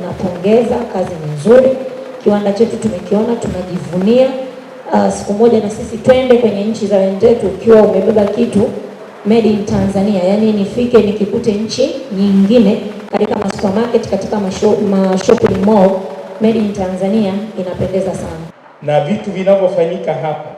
tunapongeza, kazi ni nzuri, kiwanda chetu tumekiona, tunajivunia. Siku moja na sisi twende kwenye nchi za wenzetu ukiwa umebeba kitu made in Tanzania, yani nifike nikikute nchi nyingine katika supermarket, katika shopping mall made in Tanzania, inapendeza sana. Na vitu vinavyofanyika hapa,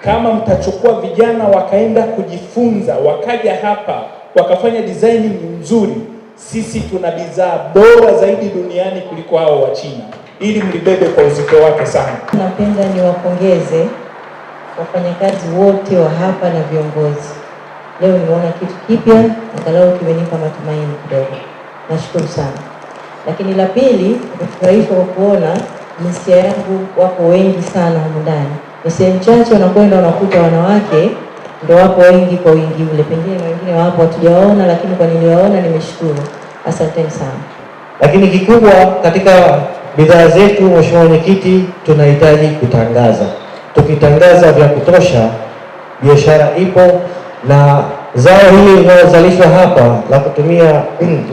kama mtachukua vijana wakaenda kujifunza, wakaja hapa wakafanya designing nzuri, sisi tuna bidhaa bora zaidi duniani kuliko hao wa China, ili mlibebe kwa uzito wake sana. Napenda niwapongeze wafanyakazi wote wa hapa na viongozi. Leo nimeona kitu kipya, angalau kimenipa matumaini kidogo. Nashukuru sana. Lakini la pili, nimefurahishwa kwa kuona jinsia yangu wako wengi sana humu ndani. Ni sehemu chache wanakwenda wanakuta wanawake ndio wapo wengi kwa wingi ule. Pengine wengine wapo hatujawaona, lakini kwa niliwaona nimeshukuru. Asanteni sana. Lakini kikubwa katika bidhaa zetu, Mheshimiwa Mwenyekiti, tunahitaji kutangaza. Tukitangaza vya kutosha, biashara ipo, na zao hili linalozalishwa hapa la kutumia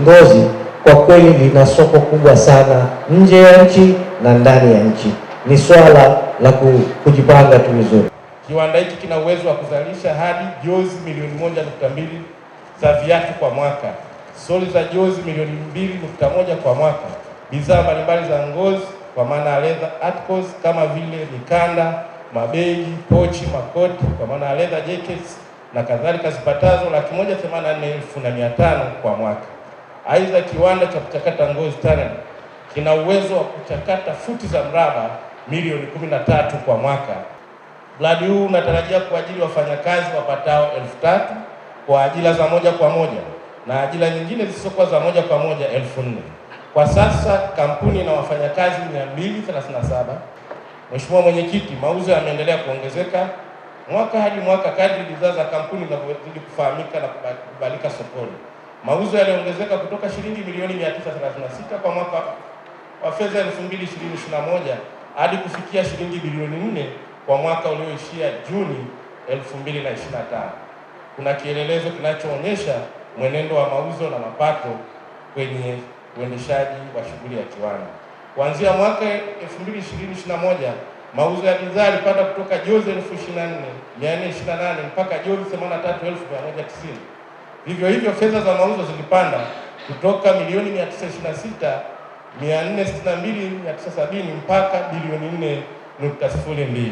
ngozi kwa kweli lina soko kubwa sana nje ya nchi na ndani ya nchi. Ni swala la kujipanga tu vizuri. Kiwanda hiki kina uwezo wa kuzalisha hadi jozi milioni 1.2 za viatu kwa mwaka, soli za jozi milioni 2.1 kwa mwaka, bidhaa mbalimbali za ngozi kwa maana leather articles kama vile mikanda, mabegi, pochi, makoti kwa maana leather jackets na kadhalika zipatazo 184,500 kwa mwaka. Aidha, kiwanda cha kuchakata ngozi TANED kina uwezo wa kuchakata futi za mraba milioni 13 kwa mwaka. Mradi huu unatarajia kuajiri wafanyakazi wapatao 3,000 kwa ajira za moja kwa moja na ajira nyingine zisizokuwa za moja kwa moja 4,000. Kwa sasa kampuni ina wafanyakazi 237. Mheshimiwa Mwenyekiti, mauzo yameendelea kuongezeka mwaka hadi mwaka kadri bidhaa za kampuni zinavyozidi kufahamika na kubalika sokoni. Mauzo yaliongezeka kutoka shilingi milioni 936 kwa mwaka wa fedha 2020/21 hadi kufikia shilingi bilioni 4 kwa mwaka ulioishia Juni 2025. Kuna kielelezo kinachoonyesha mwenendo wa mauzo na mapato kwenye uendeshaji wa shughuli ya kiwanda. Kuanzia mwaka 2020/21 mauzo ya bidhaa yalipanda kutoka jozi 24,428 mpaka jozi 83,190. Vivyo hivyo fedha za mauzo zilipanda kutoka milioni 926,462,970 mpaka bilioni 4.02.